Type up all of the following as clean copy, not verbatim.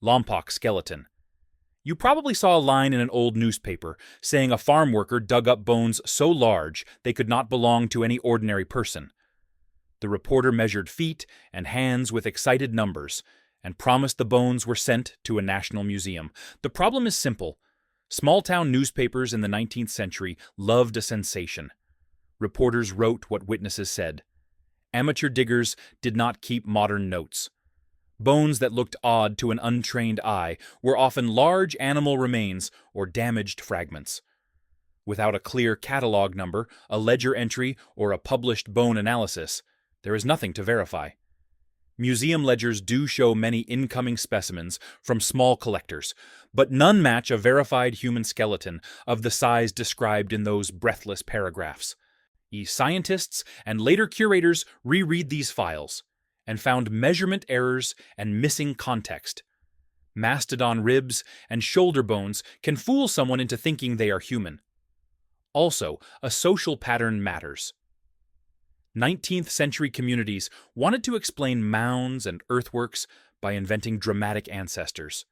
Lompoc skeleton. You probably saw a line in an old newspaper saying a farm worker dug up bones so large they could not belong to any ordinary person. The reporter measured feet and hands with excited numbers and promised the bones were sent to a national museum. The problem is simple. Small-town newspapers in the 19th century loved a sensation. Reporters wrote what witnesses said. Amateur diggers did not keep modern notes. Bones that looked odd to an untrained eye were often large animal remains or damaged fragments. Without a clear catalog number, a ledger entry, or a published bone analysis, there is nothing to verify. Museum ledgers do show many incoming specimens from small collectors, but none match a verified human skeleton of the size described in those breathless paragraphs. Scientists and later curators reread these files and found measurement errors and missing context. Mastodon ribs and shoulder bones can fool someone into thinking they are human. Also, a social pattern matters. 19th century communities wanted to explain mounds and earthworks by inventing dramatic ancestors.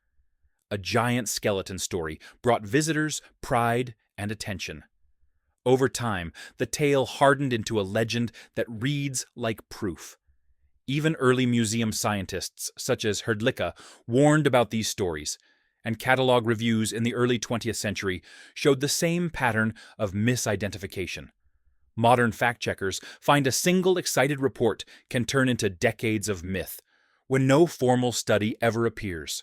A giant skeleton story brought visitors pride and attention. Over time, the tale hardened into a legend that reads like proof. Even early museum scientists, such as Hrdlicka, warned about these stories, and catalog reviews in the early 20th century showed the same pattern of misidentification. Modern fact-checkers find a single excited report can turn into decades of myth, when no formal study ever appears.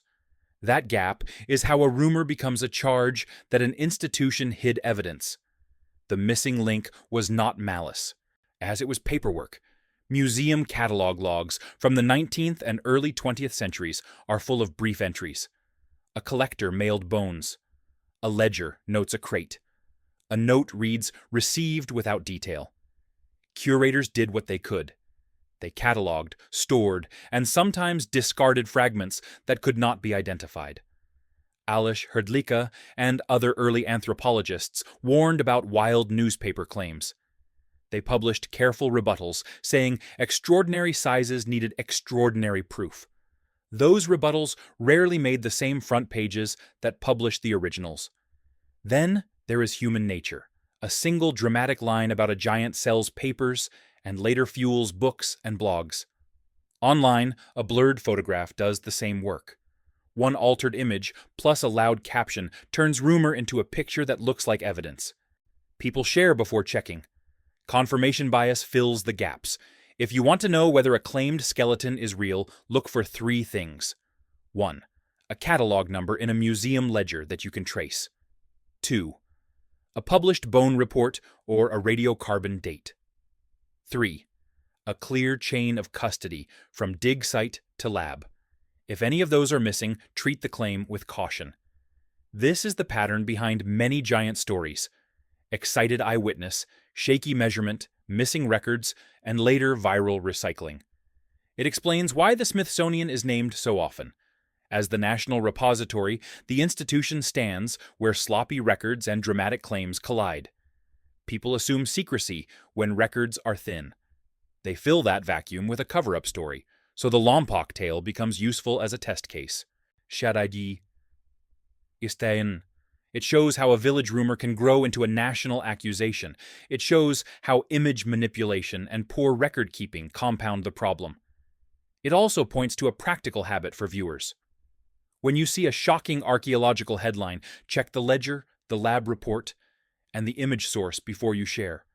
That gap is how a rumor becomes a charge that an institution hid evidence. The missing link was not malice, as it was paperwork. Museum catalog logs from the 19th and early 20th centuries are full of brief entries. A collector mailed bones. A ledger notes a crate. A note reads, "Received without detail." Curators did what they could. They cataloged, stored, and sometimes discarded fragments that could not be identified. Alois Hrdlicka and other early anthropologists warned about wild newspaper claims. They published careful rebuttals saying extraordinary sizes needed extraordinary proof. Those rebuttals rarely made the same front pages that published the originals. Then there is human nature. A single dramatic line about a giant sells papers and later fuels books and blogs. Online, a blurred photograph does the same work. One altered image plus a loud caption turns rumor into a picture that looks like evidence. People share before checking. Confirmation bias fills the gaps. If you want to know whether a claimed skeleton is real, look for three things. 1. A catalog number in a museum ledger that you can trace. 2. A published bone report or a radiocarbon date. 3. A clear chain of custody from dig site to lab. If any of those are missing, treat the claim with caution. This is the pattern behind many giant stories. Excited eyewitness, shaky measurement, missing records, and later viral recycling. It explains why the Smithsonian is named so often. As the national repository, the institution stands where sloppy records and dramatic claims collide. People assume secrecy when records are thin. They fill that vacuum with a cover-up story, so the Lompoc tale becomes useful as a test case. Shadagi Istein. It shows how a village rumor can grow into a national accusation. It shows how image manipulation and poor record-keeping compound the problem. It also points to a practical habit for viewers. When you see a shocking archaeological headline, check the ledger, the lab report, and the image source before you share.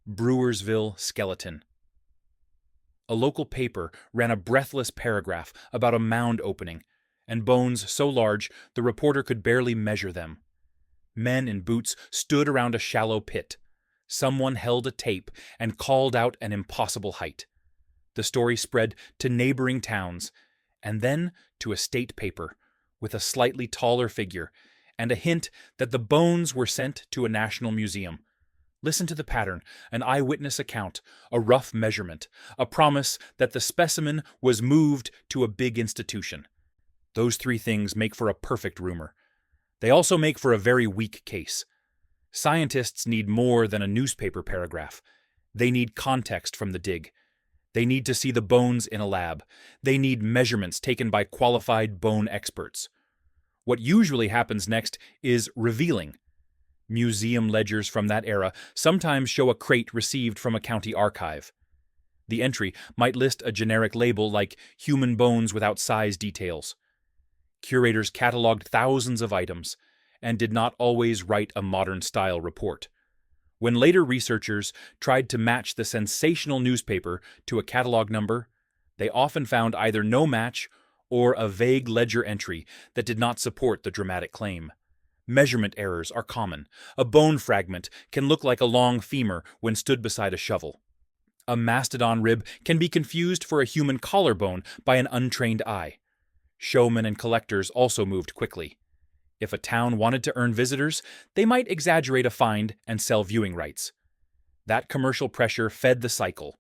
Brewersville skeleton. A local paper ran a breathless paragraph about a mound opening, and bones so large the reporter could barely measure them. Men in boots stood around a shallow pit. Someone held a tape and called out an impossible height. The story spread to neighboring towns, and then to a state paper with a slightly taller figure and a hint that the bones were sent to a national museum. Listen to the pattern: an eyewitness account, a rough measurement, a promise that the specimen was moved to a big institution. Those three things make for a perfect rumor. They also make for a very weak case. Scientists need more than a newspaper paragraph. They need context from the dig. They need to see the bones in a lab. They need measurements taken by qualified bone experts. What usually happens next is revealing. Museum ledgers from that era sometimes show a crate received from a county archive. The entry might list a generic label like human bones without size details. Curators cataloged thousands of items and did not always write a modern-style report. When later researchers tried to match the sensational newspaper to a catalog number, they often found either no match or a vague ledger entry that did not support the dramatic claim. Measurement errors are common. A bone fragment can look like a long femur when stood beside a shovel. A mastodon rib can be confused for a human collarbone by an untrained eye. Showmen and collectors also moved quickly. If a town wanted to earn visitors, they might exaggerate a find and sell viewing rights. That commercial pressure fed the cycle.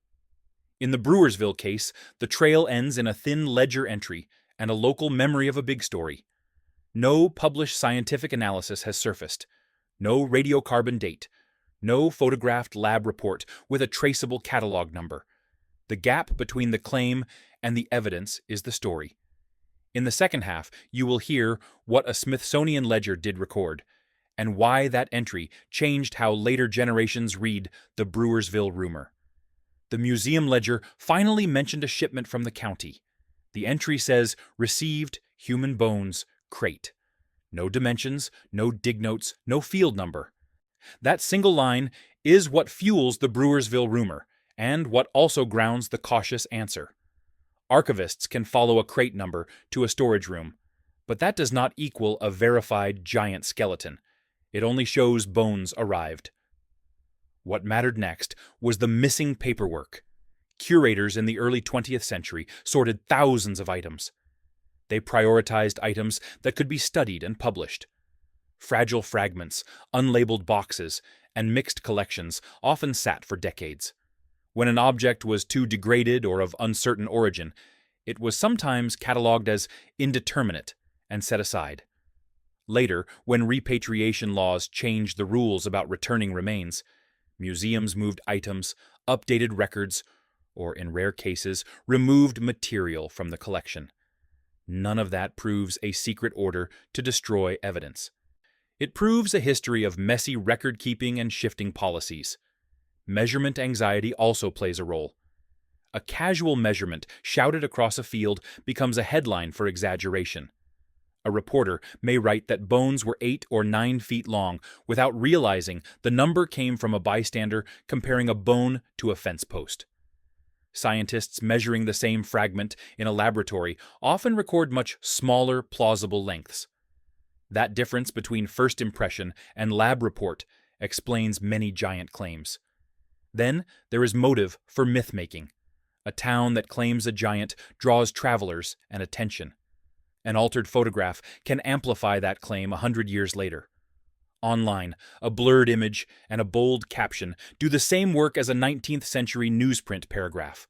In the Brewersville case, the trail ends in a thin ledger entry and a local memory of a big story. No published scientific analysis has surfaced. No radiocarbon date. No photographed lab report with a traceable catalog number. The gap between the claim and the evidence is the story. In the second half, you will hear what a Smithsonian ledger did record, and why that entry changed how later generations read the Brewersville rumor. The museum ledger finally mentioned a shipment from the county. The entry says, "Received, human bones, crate." No dimensions, no dig notes, no field number. That single line is what fuels the Brewersville rumor, and what also grounds the cautious answer. Archivists can follow a crate number to a storage room, but that does not equal a verified giant skeleton. It only shows bones arrived. What mattered next was the missing paperwork. Curators in the early 20th century sorted thousands of items. They prioritized items that could be studied and published. Fragile fragments, unlabeled boxes, and mixed collections often sat for decades. When an object was too degraded or of uncertain origin, it was sometimes catalogued as indeterminate and set aside. Later, when repatriation laws changed the rules about returning remains, museums moved items, updated records, or in rare cases, removed material from the collection. None of that proves a secret order to destroy evidence. It proves a history of messy record-keeping and shifting policies. Measurement anxiety also plays a role. A casual measurement shouted across a field becomes a headline for exaggeration. A reporter may write that bones were 8 or 9 feet long without realizing the number came from a bystander comparing a bone to a fence post. Scientists measuring the same fragment in a laboratory often record much smaller, plausible lengths. That difference between first impression and lab report explains many giant claims. Then there is motive for myth-making. A town that claims a giant draws travelers and attention. An altered photograph can amplify that claim 100 years later. Online, a blurred image and a bold caption do the same work as a 19th century newsprint paragraph.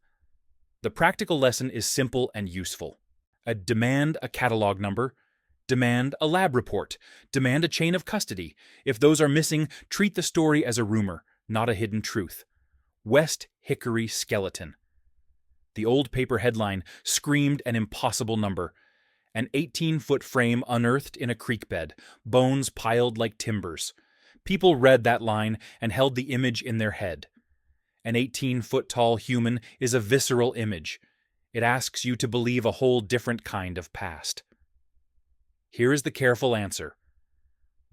The practical lesson is simple and useful. Demand a catalog number. Demand a lab report. Demand a chain of custody. If those are missing, treat the story as a rumor, not a hidden truth. West Hickory Skeleton. The old paper headline screamed an impossible number. An 18-foot frame unearthed in a creek bed, bones piled like timbers. People read that line and held the image in their head. An 18-foot-tall human is a visceral image. It asks you to believe a whole different kind of past. Here is the careful answer.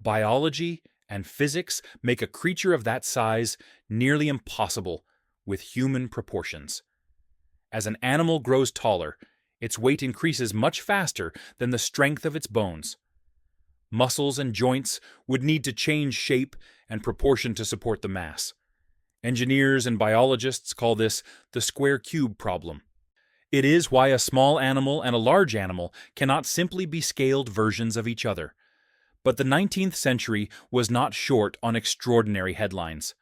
Biology and physics make a creature of that size nearly impossible with human proportions. As an animal grows taller, its weight increases much faster than the strength of its bones. Muscles and joints would need to change shape and proportion to support the mass. Engineers and biologists call this the square cube problem. It is why a small animal and a large animal cannot simply be scaled versions of each other. But the 19th century was not short on extraordinary headlines.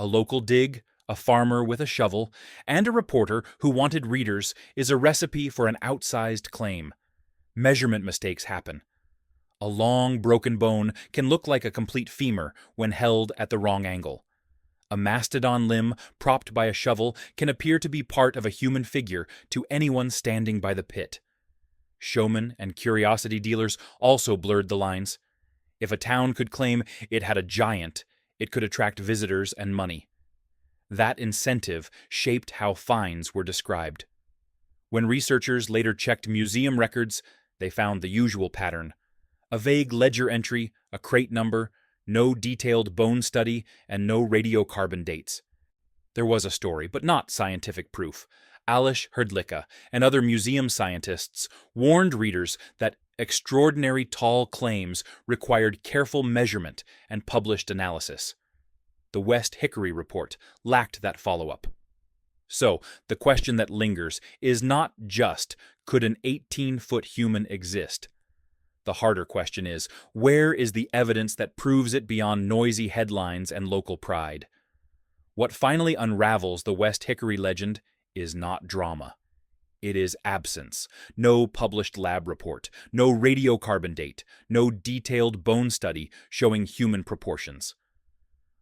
A local dig, a farmer with a shovel, and a reporter who wanted readers is a recipe for an outsized claim. Measurement mistakes happen. A long, broken bone can look like a complete femur when held at the wrong angle. A mastodon limb propped by a shovel can appear to be part of a human figure to anyone standing by the pit. Showmen and curiosity dealers also blurred the lines. If a town could claim it had a giant, it could attract visitors and money. That incentive shaped how finds were described. When researchers later checked museum records, they found the usual pattern: a vague ledger entry, a crate number, no detailed bone study, and no radiocarbon dates. There was a story, but not scientific proof. Alish Hrdlicka and other museum scientists warned readers that extraordinary tall claims required careful measurement and published analysis. The West Hickory report lacked that follow-up. So, the question that lingers is not just, could an 18-foot human exist? The harder question is, where is the evidence that proves it beyond noisy headlines and local pride? What finally unravels the West Hickory legend is not drama. It is absence. No published lab report, no radiocarbon date, no detailed bone study showing human proportions.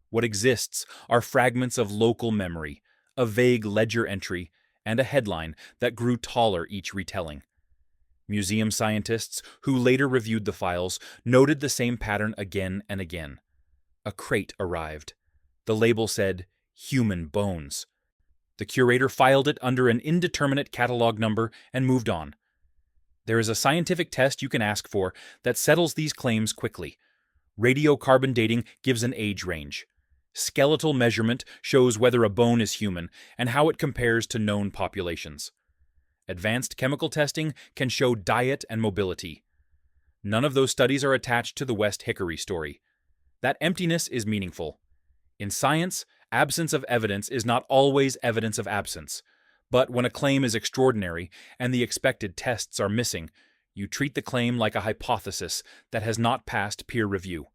What exists are fragments of local memory, a vague ledger entry, and a headline that grew taller each retelling. Museum scientists who later reviewed the files noted the same pattern again and again. A crate arrived. The label said, "Human bones." The curator filed it under an indeterminate catalog number and moved on. There is a scientific test you can ask for that settles these claims quickly. Radiocarbon dating gives an age range. Skeletal measurement shows whether a bone is human and how it compares to known populations. Advanced chemical testing can show diet and mobility. None of those studies are attached to the West Hickory story. That emptiness is meaningful. In science, absence of evidence is not always evidence of absence. But when a claim is extraordinary and the expected tests are missing, you treat the claim like a hypothesis that has not passed peer review.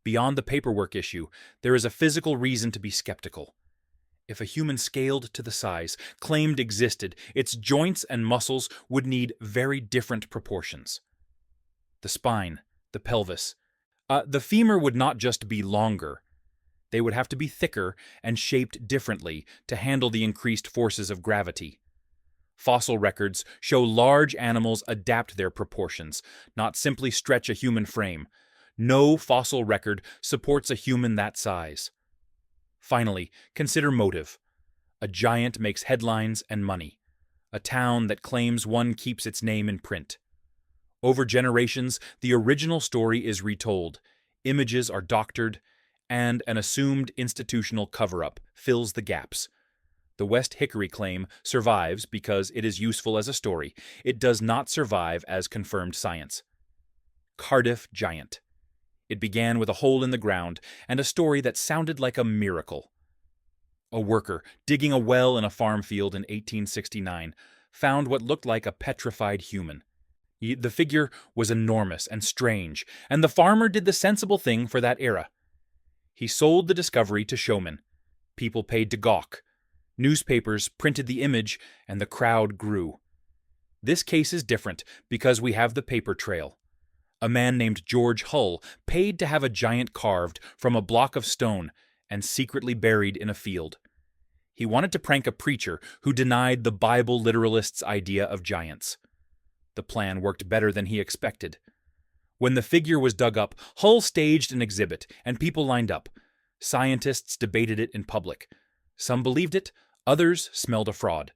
Beyond the paperwork issue, there is a physical reason to be skeptical. If a human scaled to the size claimed existed, its joints and muscles would need very different proportions. The spine, the pelvis. The femur would not just be longer. They would have to be thicker and shaped differently to handle the increased forces of gravity. Fossil records show large animals adapt their proportions, not simply stretch a human frame. No fossil record supports a human that size. Finally, consider motive. A giant makes headlines and money. A town that claims one keeps its name in print. Over generations, the original story is retold. Images are doctored, and an assumed institutional cover-up fills the gaps. The West Hickory claim survives because it is useful as a story. It does not survive as confirmed science. Cardiff Giant. It began with a hole in the ground and a story that sounded like a miracle. A worker digging a well in a farm field in 1869 found what looked like a petrified human. The figure was enormous and strange, and the farmer did the sensible thing for that era. He sold the discovery to showmen. People paid to gawk. Newspapers printed the image, and the crowd grew. This case is different because we have the paper trail. A man named George Hull paid to have a giant carved from a block of stone and secretly buried in a field. He wanted to prank a preacher who denied the Bible literalists' idea of giants. The plan worked better than he expected. When the figure was dug up, Hull staged an exhibit, and people lined up. Scientists debated it in public. Some believed it, others smelled a fraud.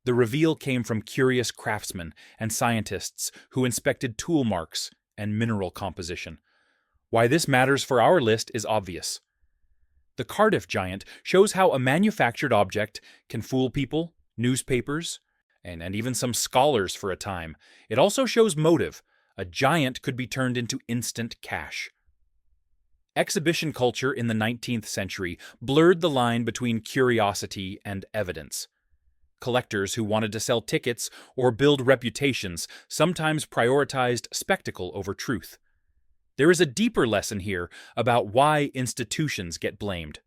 The reveal came from curious craftsmen and scientists who inspected tool marks and mineral composition. Why this matters for our list is obvious. The Cardiff Giant shows how a manufactured object can fool people, newspapers, and even some scholars for a time. It also shows motive. A giant could be turned into instant cash. Exhibition culture in the 19th century blurred the line between curiosity and evidence. Collectors who wanted to sell tickets or build reputations sometimes prioritized spectacle over truth. There is a deeper lesson here about why institutions get blamed.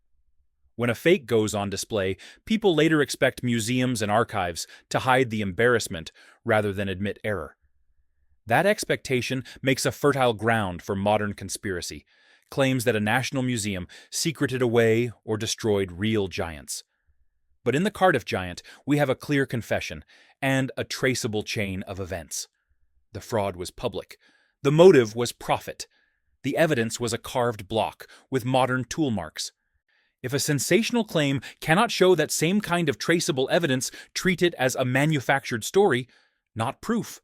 When a fake goes on display, people later expect museums and archives to hide the embarrassment rather than admit error. That expectation makes a fertile ground for modern conspiracy. claims that a national museum secreted away or destroyed real giants. But in the Cardiff giant, we have a clear confession and a traceable chain of events. The fraud was public. The motive was profit. The evidence was a carved block with modern tool marks. If a sensational claim cannot show that same kind of traceable evidence, treat it as a manufactured story, not proof.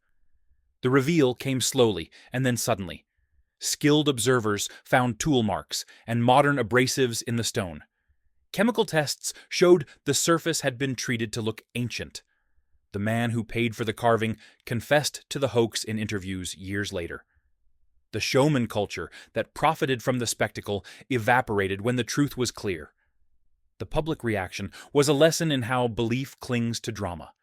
The reveal came slowly and then suddenly. Skilled observers found tool marks and modern abrasives in the stone. Chemical tests showed the surface had been treated to look ancient. The man who paid for the carving confessed to the hoax in interviews years later. The showman culture that profited from the spectacle evaporated when the truth was clear. The public reaction was a lesson in how belief clings to drama.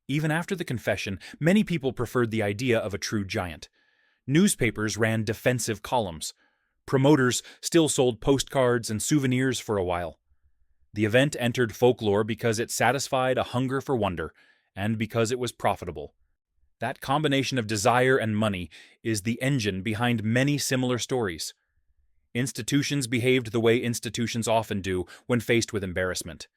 Even after the confession, many people preferred the idea of a true giant. Newspapers ran defensive columns. Promoters still sold postcards and souvenirs for a while. The event entered folklore because it satisfied a hunger for wonder, and because it was profitable. That combination of desire and money is the engine behind many similar stories. Institutions behaved the way institutions often do when faced with embarrassment.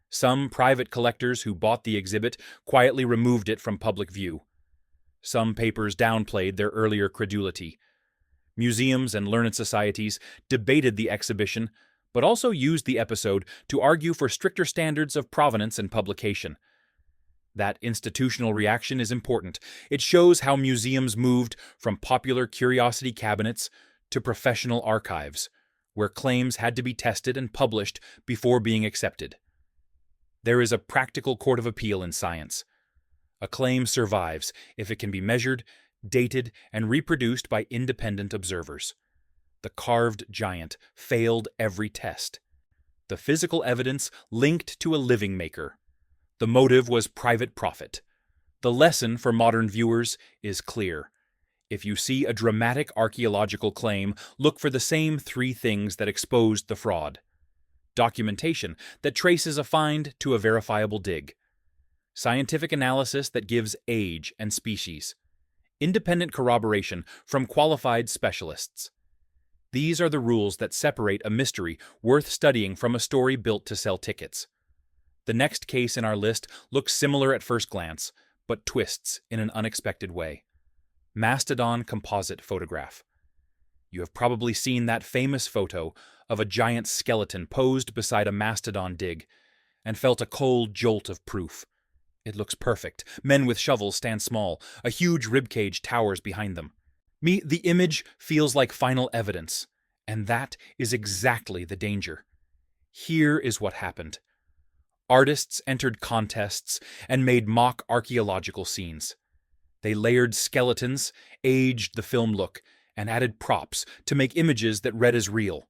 Some private collectors who bought the exhibit quietly removed it from public view. Some papers downplayed their earlier credulity. Museums and learned societies debated the exhibition, but also used the episode to argue for stricter standards of provenance and publication. That institutional reaction is important. It shows how museums moved from popular curiosity cabinets to professional archives, where claims had to be tested and published before being accepted. There is a practical court of appeal in science. A claim survives if it can be measured, dated, and reproduced by independent observers. The carved giant failed every test. The physical evidence linked to a living maker. The motive was private profit. The lesson for modern viewers is clear. If you see a dramatic archaeological claim, look for the same three things that exposed the fraud. Documentation that traces a find to a verifiable dig. Scientific analysis that gives age and species. Independent corroboration from qualified specialists. These are the rules that separate a mystery worth studying from a story built to sell tickets. The next case in our list looks similar at first glance, but twists in an unexpected way. Mastodon composite photograph. You have probably seen that famous photo of a giant skeleton posed beside a mastodon dig, and felt a cold jolt of proof. It looks perfect. Men with shovels stand small. A huge ribcage towers behind them. The image feels like final evidence, and that is exactly the danger. Here is what happened. Artists entered contests and made mock archaeological scenes. They layered skeletons, aged the film look, and added props to make images that read as real.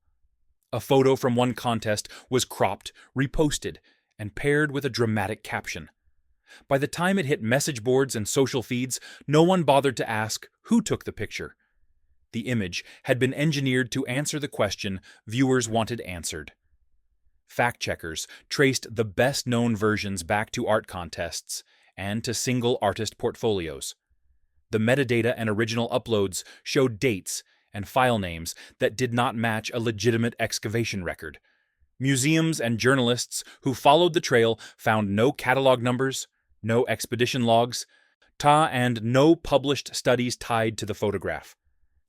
A photo from one contest was cropped, reposted, and paired with a dramatic caption. By the time it hit message boards and social feeds, no one bothered to ask who took the picture. The image had been engineered to answer the question viewers wanted answered. Fact-checkers traced the best-known versions back to art contests and to single artist portfolios. The metadata and original uploads showed dates and file names that did not match a legitimate excavation record. Museums and journalists who followed the trail found no catalog numbers, no expedition logs, and no published studies tied to the photograph.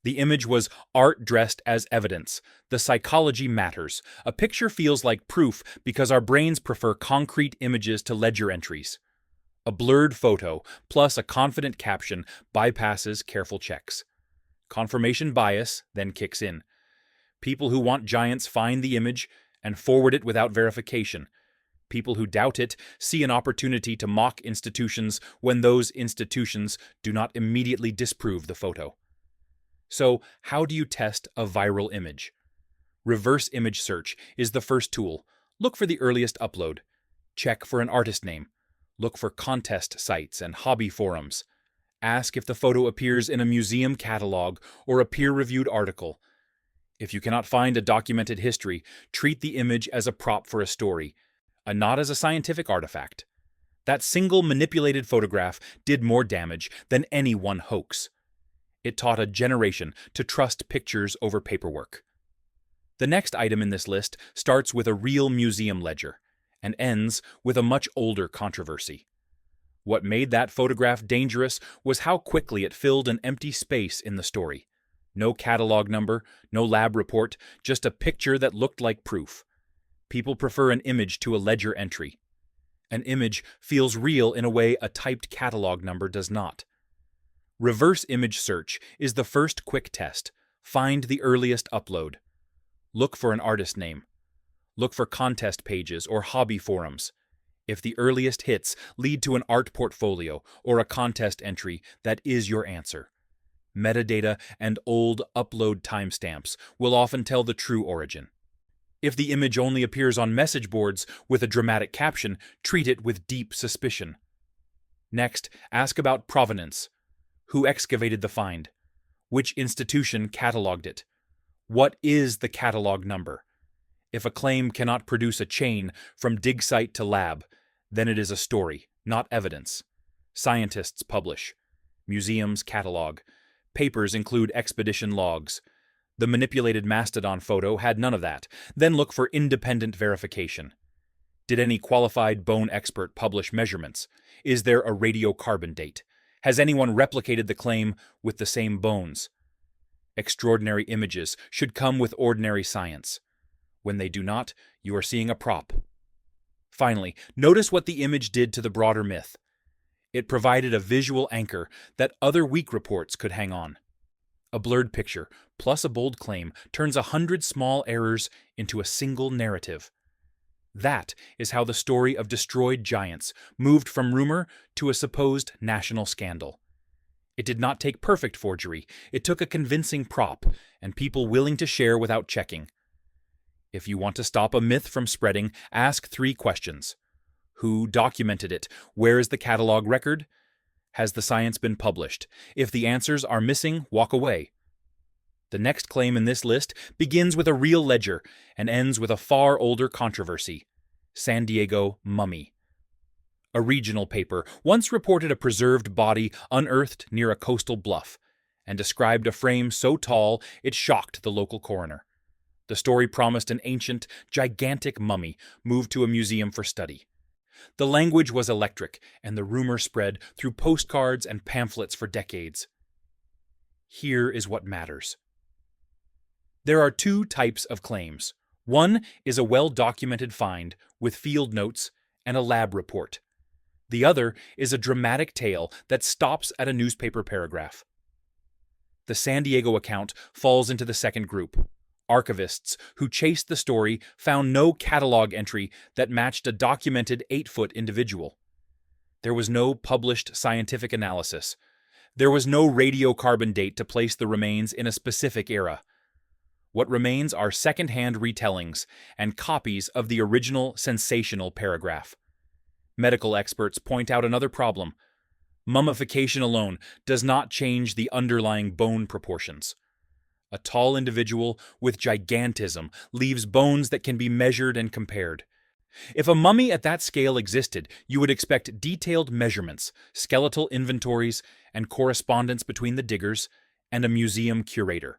The image was art dressed as evidence. The psychology matters. A picture feels like proof because our brains prefer concrete images to ledger entries. A blurred photo plus a confident caption bypasses careful checks. Confirmation bias then kicks in. People who want giants find the image and forward it without verification. People who doubt it see an opportunity to mock institutions when those institutions do not immediately disprove the photo. So, how do you test a viral image? Reverse image search is the first tool. Look for the earliest upload. Check for an artist name. Look for contest sites and hobby forums. Ask if the photo appears in a museum catalog or a peer-reviewed article. If you cannot find a documented history, treat the image as a prop for a story, and not as a scientific artifact. That single manipulated photograph did more damage than any one hoax. It taught a generation to trust pictures over paperwork. The next item in this list starts with a real museum ledger and ends with a much older controversy. What made that photograph dangerous was how quickly it filled an empty space in the story. No catalog number, no lab report, just a picture that looked like proof. People prefer an image to a ledger entry. An image feels real in a way a typed catalog number does not. Reverse image search is the first quick test. Find the earliest upload. Look for an artist name. Look for contest pages or hobby forums. If the earliest hits lead to an art portfolio or a contest entry, that is your answer. Metadata and old upload timestamps will often tell the true origin. If the image only appears on message boards with a dramatic caption, treat it with deep suspicion. Next, ask about provenance. Who excavated the find? Which institution cataloged it? What is the catalog number? If a claim cannot produce a chain from dig site to lab, then it is a story, not evidence. Scientists publish. Museums catalog. Papers include expedition logs. The manipulated mastodon photo had none of that. Then look for independent verification. Did any qualified bone expert publish measurements? Is there a radiocarbon date? Has anyone replicated the claim with the same bones? Extraordinary images should come with ordinary science. When they do not, you are seeing a prop. Finally, notice what the image did to the broader myth. It provided a visual anchor that other weak reports could hang on. A blurred picture, plus a bold claim, turns 100 small errors into a single narrative. That is how the story of destroyed giants moved from rumor to a supposed national scandal. It did not take perfect forgery, it took a convincing prop, and people willing to share without checking. If you want to stop a myth from spreading, ask 3 questions. Who documented it? Where is the catalog record? Has the science been published? If the answers are missing, walk away. The next claim in this list begins with a real ledger and ends with a far older controversy: San Diego mummy. A regional paper once reported a preserved body unearthed near a coastal bluff and described a frame so tall it shocked the local coroner. The story promised an ancient, gigantic mummy moved to a museum for study. The language was electric, and the rumor spread through postcards and pamphlets for decades. Here is what matters. There are 2 types of claims. One is a well-documented find with field notes and a lab report. The other is a dramatic tale that stops at a newspaper paragraph. The San Diego account falls into the second group. Archivists who chased the story found no catalog entry that matched a documented 8-foot individual. There was no published scientific analysis. There was no radiocarbon date to place the remains in a specific era. What remains are second-hand retellings and copies of the original sensational paragraph. Medical experts point out another problem. Mummification alone does not change the underlying bone proportions. A tall individual with gigantism leaves bones that can be measured and compared. If a mummy at that scale existed, you would expect detailed measurements, skeletal inventories, and correspondence between the diggers and a museum curator.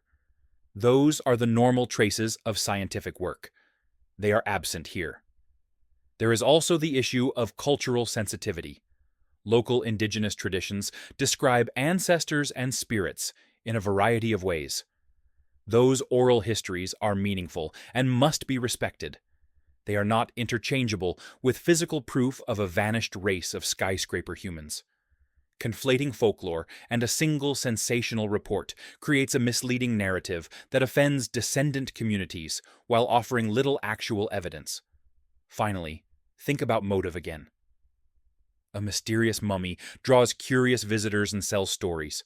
Those are the normal traces of scientific work. They are absent here. There is also the issue of cultural sensitivity. Local indigenous traditions describe ancestors and spirits in a variety of ways. Those oral histories are meaningful and must be respected. They are not interchangeable with physical proof of a vanished race of skyscraper humans. Conflating folklore and a single sensational report creates a misleading narrative that offends descendant communities while offering little actual evidence. Finally, think about motive again. A mysterious mummy draws curious visitors and sells stories.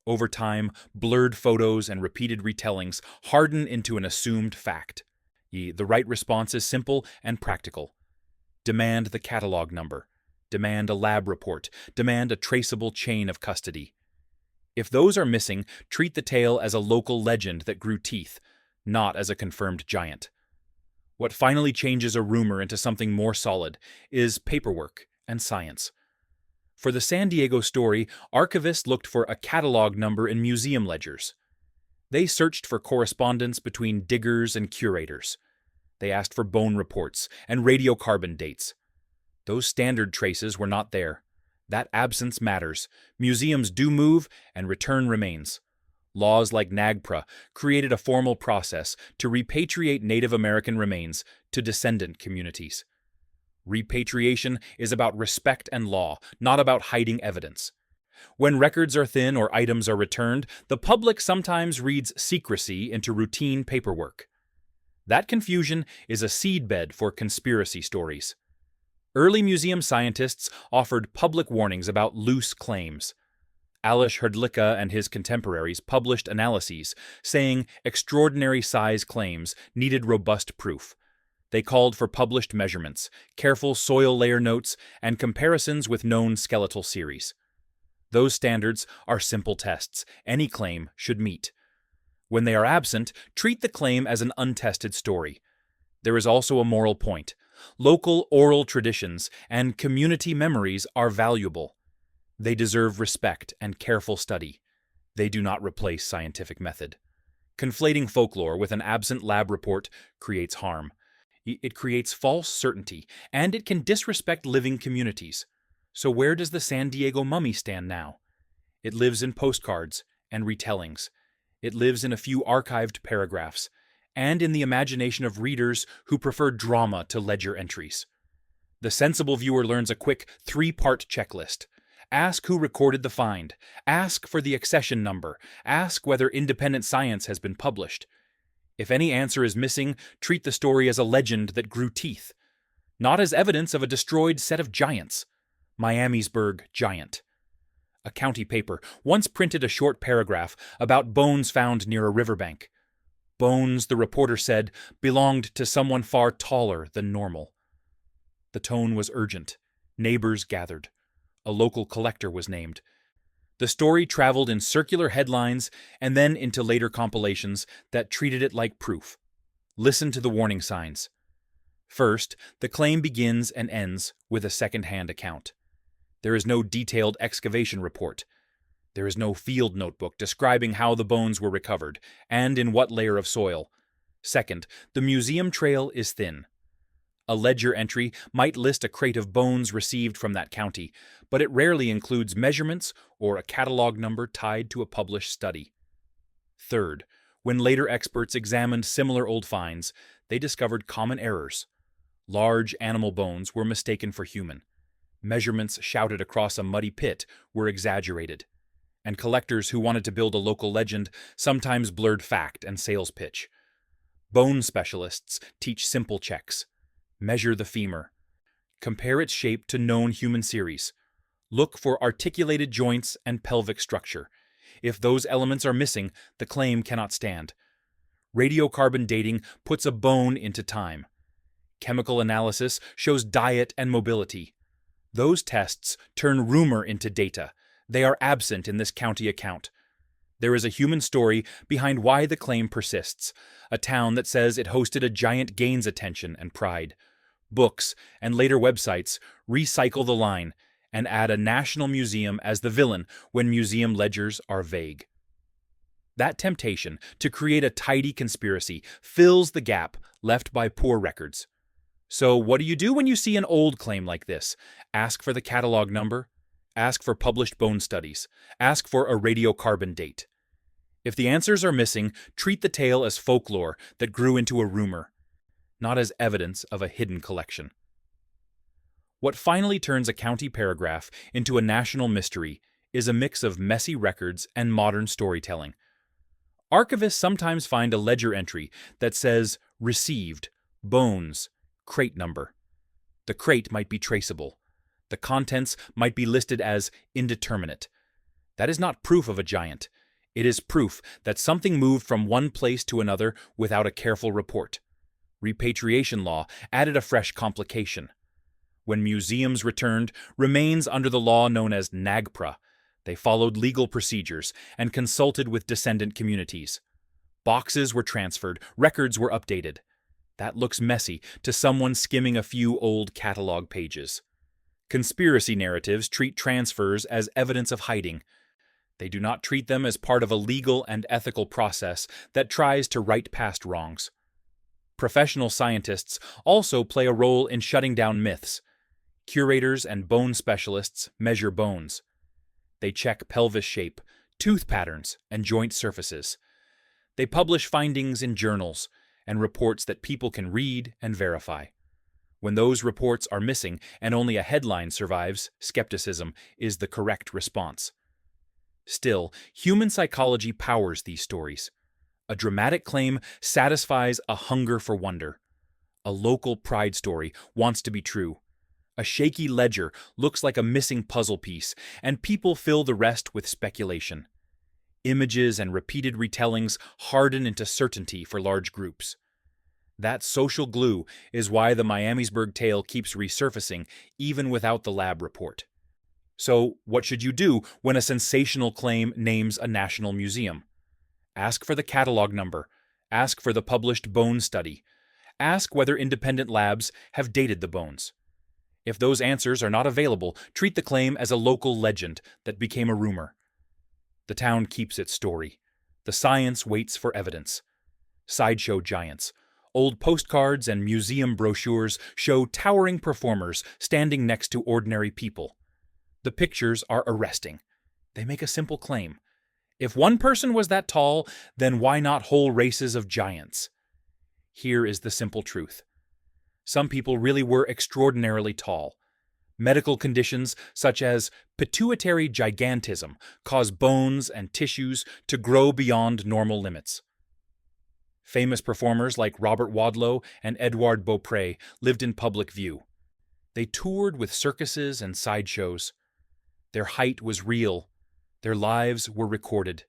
Over time, blurred photos and repeated retellings harden into an assumed fact. The right response is simple and practical. Demand the catalog number. Demand a lab report. Demand a traceable chain of custody. If those are missing, treat the tale as a local legend that grew teeth, not as a confirmed giant. What finally changes a rumor into something more solid is paperwork and science. For the San Diego story, archivists looked for a catalog number in museum ledgers. They searched for correspondence between diggers and curators. They asked for bone reports and radiocarbon dates. Those standard traces were not there. That absence matters. Museums do move, and return remains. Laws like NAGPRA created a formal process to repatriate Native American remains to descendant communities. Repatriation is about respect and law, not about hiding evidence. When records are thin or items are returned, the public sometimes reads secrecy into routine paperwork. That confusion is a seedbed for conspiracy stories. Early museum scientists offered public warnings about loose claims. Alish Hrdlicka and his contemporaries published analyses saying extraordinary size claims needed robust proof. They called for published measurements, careful soil layer notes, and comparisons with known skeletal series. Those standards are simple tests any claim should meet. When they are absent, treat the claim as an untested story. There is also a moral point. Local oral traditions and community memories are valuable. They deserve respect and careful study. They do not replace scientific method. Conflating folklore with an absent lab report creates harm. It creates false certainty, and it can disrespect living communities. So where does the San Diego mummy stand now? It lives in postcards and retellings. It lives in a few archived paragraphs, and in the imagination of readers who prefer drama to ledger entries. The sensible viewer learns a quick 3-part checklist. Ask who recorded the find. Ask for the accession number. Ask whether independent science has been published. If any answer is missing, treat the story as a legend that grew teeth, not as evidence of a destroyed set of giants. Miamisburg Giant. A county paper once printed a short paragraph about bones found near a riverbank. Bones, the reporter said, belonged to someone far taller than normal. The tone was urgent. Neighbors gathered. A local collector was named. The story traveled in circular headlines and then into later compilations that treated it like proof. Listen to the warning signs. First, the claim begins and ends with a second-hand account. There is no detailed excavation report. There is no field notebook describing how the bones were recovered and in what layer of soil. Second, the museum trail is thin. A ledger entry might list a crate of bones received from that county, but it rarely includes measurements or a catalog number tied to a published study. Third, when later experts examined similar old finds, they discovered common errors. Large animal bones were mistaken for human. Measurements shouted across a muddy pit were exaggerated. And collectors who wanted to build a local legend sometimes blurred fact and sales pitch. Bone specialists teach simple checks. Measure the femur. Compare its shape to known human series. Look for articulated joints and pelvic structure. If those elements are missing, the claim cannot stand. Radiocarbon dating puts a bone into time. Chemical analysis shows diet and mobility. Those tests turn rumor into data. They are absent in this county account. There is a human story behind why the claim persists, a town that says it hosted a giant gains attention and pride. Books and later websites recycle the line and add a national museum as the villain when museum ledgers are vague. That temptation to create a tidy conspiracy fills the gap left by poor records. So what do you do when you see an old claim like this? Ask for the catalog number. Ask for published bone studies. Ask for a radiocarbon date. If the answers are missing, treat the tale as folklore that grew into a rumor, not as evidence of a hidden collection. What finally turns a county paragraph into a national mystery is a mix of messy records and modern storytelling. Archivists sometimes find a ledger entry that says, "Received, bones, crate number." The crate might be traceable. The contents might be listed as indeterminate. That is not proof of a giant. It is proof that something moved from one place to another without a careful report. Repatriation law added a fresh complication. When museums returned remains under the law known as NAGPRA, they followed legal procedures and consulted with descendant communities. Boxes were transferred, records were updated. That looks messy to someone skimming a few old catalog pages. Conspiracy narratives treat transfers as evidence of hiding. They do not treat them as part of a legal and ethical process that tries to right past wrongs. Professional scientists also play a role in shutting down myths. Curators and bone specialists measure bones. They check pelvis shape, tooth patterns, and joint surfaces. They publish findings in journals and reports that people can read and verify. When those reports are missing and only a headline survives, skepticism is the correct response. Still, human psychology powers these stories. A dramatic claim satisfies a hunger for wonder. A local pride story wants to be true. A shaky ledger looks like a missing puzzle piece, and people fill the rest with speculation. Images and repeated retellings harden into certainty for large groups. That social glue is why the Miamisburg tale keeps resurfacing even without the lab report. So, what should you do when a sensational claim names a national museum? Ask for the catalog number. Ask for the published bone study. Ask whether independent labs have dated the bones. If those answers are not available, treat the claim as a local legend that became a rumor. The town keeps its story. The science waits for evidence. Sideshow giants. Old postcards and museum brochures show towering performers standing next to ordinary people. The pictures are arresting. They make a simple claim. If one person was that tall, then why not whole races of giants? Here is the simple truth. Some people really were extraordinarily tall. Medical conditions such as pituitary gigantism cause bones and tissues to grow beyond normal limits. Famous performers like Robert Wadlow and Edouard Beaupré lived in public view. They toured with circuses and sideshows. Their height was real. Their lives were recorded.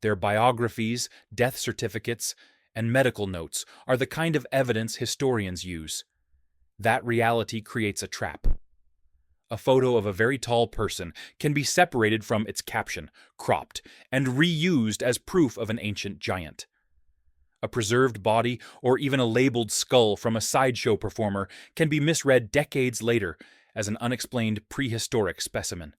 Their biographies, death certificates, and medical notes are the kind of evidence historians use. That reality creates a trap. A photo of a very tall person can be separated from its caption, cropped, and reused as proof of an ancient giant. A preserved body or even a labeled skull from a sideshow performer can be misread decades later as an unexplained prehistoric specimen.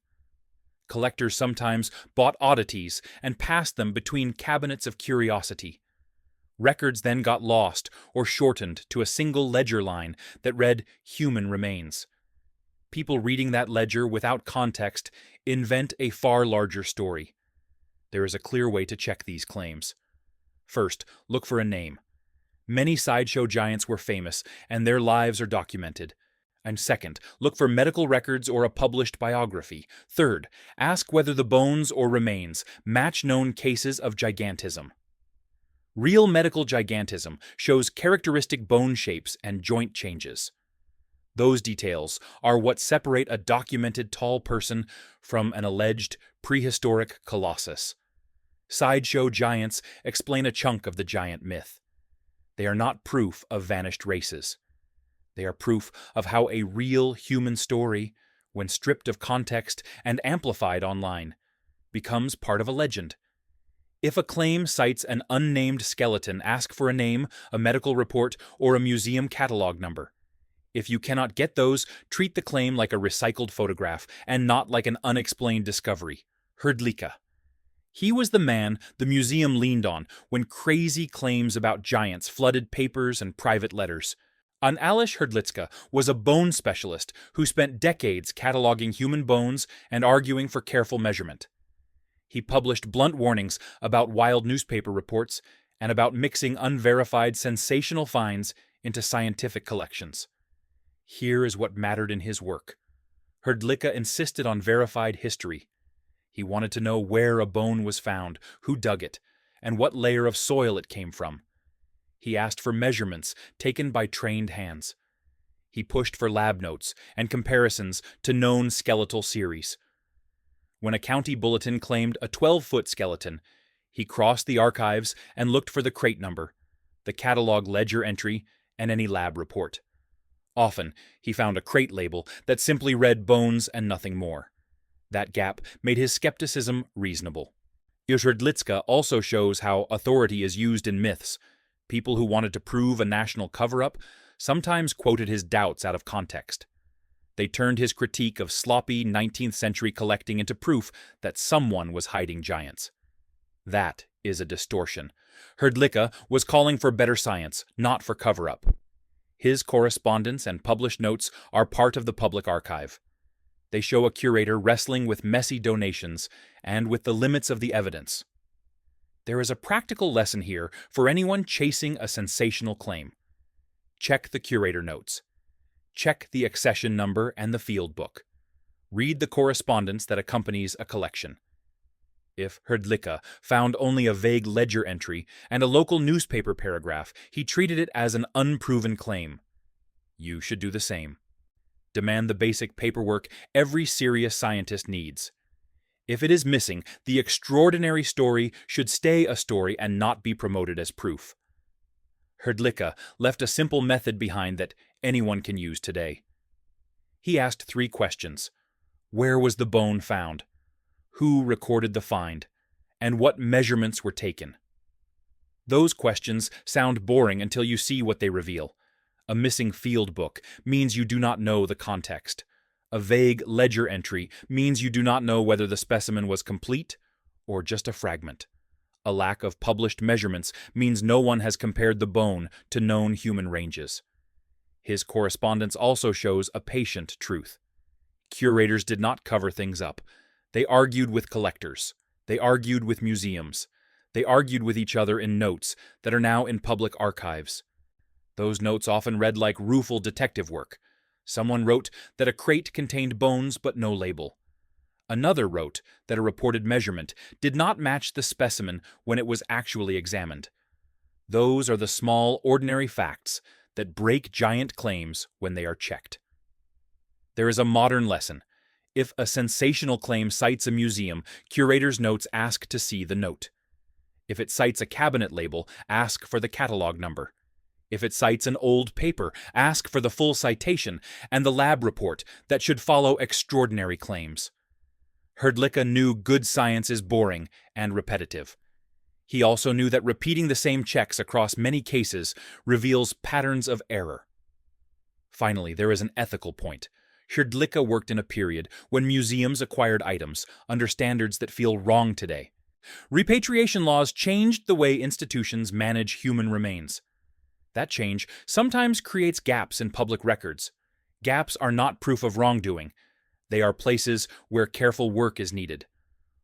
Collectors sometimes bought oddities and passed them between cabinets of curiosity. Records then got lost or shortened to a single ledger line that read "human remains." People reading that ledger without context invent a far larger story. There is a clear way to check these claims. First, look for a name. Many sideshow giants were famous, and their lives are documented. And second, look for medical records or a published biography. Third, ask whether the bones or remains match known cases of gigantism. Real medical gigantism shows characteristic bone shapes and joint changes. Those details are what separate a documented tall person from an alleged prehistoric colossus. Sideshow giants explain a chunk of the giant myth. They are not proof of vanished races. They are proof of how a real human story, when stripped of context and amplified online, becomes part of a legend. If a claim cites an unnamed skeleton, ask for a name, a medical report, or a museum catalog number. If you cannot get those, treat the claim like a recycled photograph and not like an unexplained discovery. Hrdlicka. He was the man the museum leaned on when crazy claims about giants flooded papers and private letters. Alois Hrdlicka was a bone specialist who spent decades cataloging human bones and arguing for careful measurement. He published blunt warnings about wild newspaper reports and about mixing unverified sensational finds into scientific collections. Here is what mattered in his work. Hrdlicka insisted on verified history. He wanted to know where a bone was found, who dug it, and what layer of soil it came from. He asked for measurements taken by trained hands. He pushed for lab notes and comparisons to known skeletal series. When a county bulletin claimed a 12-foot skeleton, he crossed the archives and looked for the crate number, the catalog ledger entry, and any lab report. Often, he found a crate label that simply read bones and nothing more. That gap made his skepticism reasonable. Hrdlicka also shows how authority is used in myths. People who wanted to prove a national cover-up sometimes quoted his doubts out of context. They turned his critique of sloppy 19th century collecting into proof that someone was hiding giants. That is a distortion. Hrdlicka was calling for better science, not for cover-up. His correspondence and published notes are part of the public archive. They show a curator wrestling with messy donations and with the limits of the evidence. There is a practical lesson here for anyone chasing a sensational claim. Check the curator notes. Check the accession number and the field book. Read the correspondence that accompanies a collection. If Hrdlicka found only a vague ledger entry and a local newspaper paragraph, he treated it as an unproven claim. You should do the same. Demand the basic paperwork every serious scientist needs. If it is missing, the extraordinary story should stay a story and not be promoted as proof. Hrdlicka left a simple method behind that anyone can use today. He asked 3 questions. Where was the bone found? Who recorded the find? And what measurements were taken? Those questions sound boring until you see what they reveal. A missing field book means you do not know the context. A vague ledger entry means you do not know whether the specimen was complete or just a fragment. A lack of published measurements means no one has compared the bone to known human ranges. His correspondence also shows a patient truth. Curators did not cover things up. They argued with collectors. They argued with museums. They argued with each other in notes that are now in public archives. Those notes often read like rueful detective work. Someone wrote that a crate contained bones but no label. Another wrote that a reported measurement did not match the specimen when it was actually examined. Those are the small, ordinary facts that break giant claims when they are checked. There is a modern lesson. If a sensational claim cites a museum, curators' notes ask to see the note. If it cites a cabinet label, ask for the catalog number. If it cites an old paper, ask for the full citation and the lab report that should follow extraordinary claims. Hrdlicka knew good science is boring and repetitive. He also knew that repeating the same checks across many cases reveals patterns of error. Finally, there is an ethical point. Hrdlicka worked in a period when museums acquired items under standards that feel wrong today. Repatriation laws changed the way institutions manage human remains. That change sometimes creates gaps in public records. Gaps are not proof of wrongdoing. They are places where careful work is needed.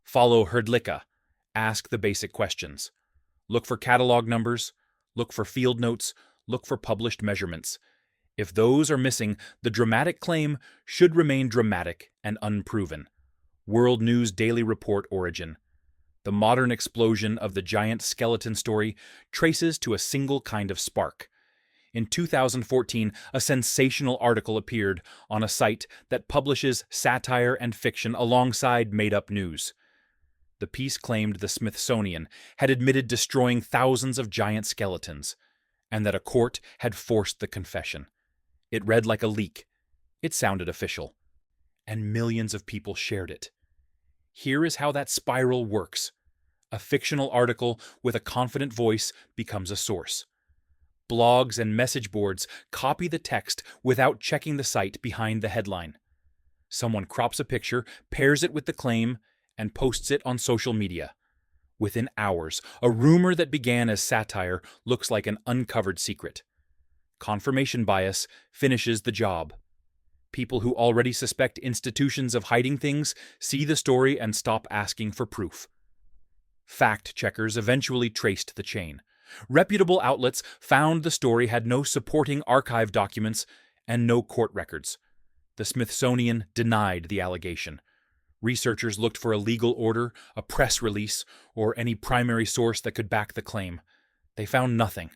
Follow Hrdlicka. Ask the basic questions. Look for catalog numbers. Look for field notes. Look for published measurements. If those are missing, the dramatic claim should remain dramatic and unproven. World News Daily Report origin. The modern explosion of the giant skeleton story traces to a single kind of spark. In 2014, a sensational article appeared on a site that publishes satire and fiction alongside made-up news. The piece claimed the Smithsonian had admitted destroying thousands of giant skeletons, and that a court had forced the confession. It read like a leak. It sounded official. And millions of people shared it. Here is how that spiral works. A fictional article with a confident voice becomes a source. Blogs and message boards copy the text without checking the site behind the headline. Someone crops a picture, pairs it with the claim, and posts it on social media. Within hours, a rumor that began as satire looks like an uncovered secret. Confirmation bias finishes the job. People who already suspect institutions of hiding things see the story and stop asking for proof. Fact-checkers eventually traced the chain. Reputable outlets found the story had no supporting archive documents and no court records. The Smithsonian denied the allegation. Researchers looked for a legal order, a press release, or any primary source that could back the claim. They found nothing.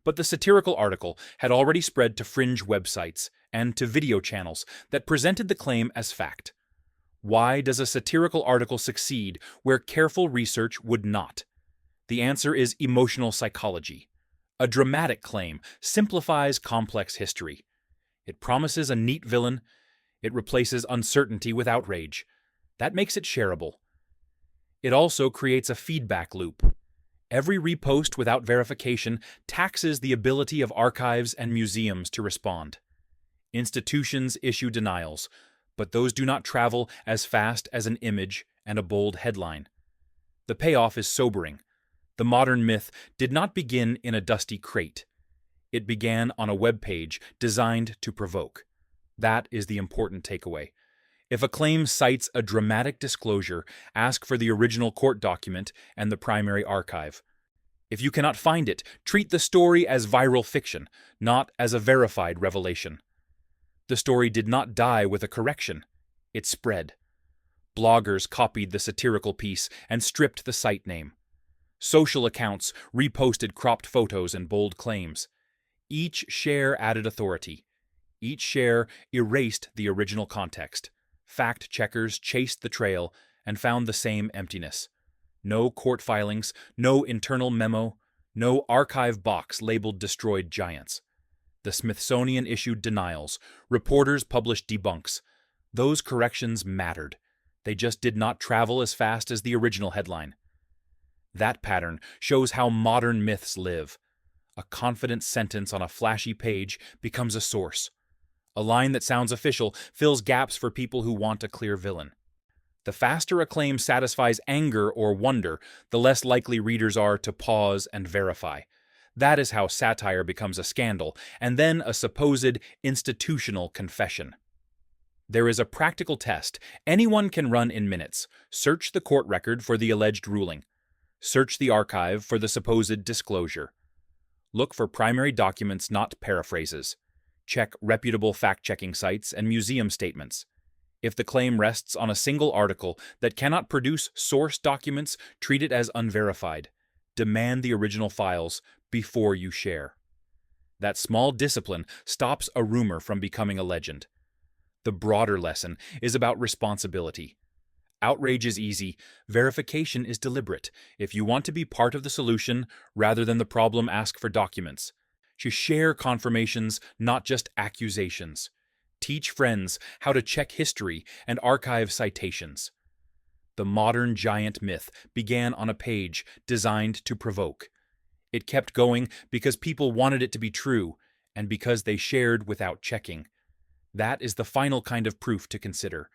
But the satirical article had already spread to fringe websites and to video channels that presented the claim as fact. Why does a satirical article succeed where careful research would not? The answer is emotional psychology. A dramatic claim simplifies complex history. It promises a neat villain. It replaces uncertainty with outrage. That makes it shareable. It also creates a feedback loop. Every repost without verification taxes the ability of archives and museums to respond. Institutions issue denials, but those do not travel as fast as an image and a bold headline. The payoff is sobering. The modern myth did not begin in a dusty crate. It began on a web page designed to provoke. That is the important takeaway. If a claim cites a dramatic disclosure, ask for the original court document and the primary archive. If you cannot find it, treat the story as viral fiction, not as a verified revelation. The story did not die with a correction. It spread. Bloggers copied the satirical piece and stripped the site name. Social accounts reposted cropped photos and bold claims. Each share added authority. Each share erased the original context. Fact-checkers chased the trail and found the same emptiness. No court filings, no internal memo, no archive box labeled destroyed giants. The Smithsonian issued denials. Reporters published debunks. Those corrections mattered. They just did not travel as fast as the original headline. That pattern shows how modern myths live. A confident sentence on a flashy page becomes a source. A line that sounds official fills gaps for people who want a clear villain. The faster a claim satisfies anger or wonder, the less likely readers are to pause and verify. That is how satire becomes a scandal, and then a supposed institutional confession. There is a practical test anyone can run in minutes. Search the court record for the alleged ruling. Search the archive for the supposed disclosure. Look for primary documents, not paraphrases. Check reputable fact-checking sites and museum statements. If the claim rests on a single article that cannot produce source documents, treat it as unverified. Demand the original files before you share. That small discipline stops a rumor from becoming a legend. The broader lesson is about responsibility. Outrage is easy. Verification is deliberate. If you want to be part of the solution rather than the problem, ask for documents. To share confirmations, not just accusations. Teach friends how to check history and archive citations. The modern giant myth began on a page designed to provoke. It kept going because people wanted it to be true and because they shared without checking. That is the final kind of proof to consider.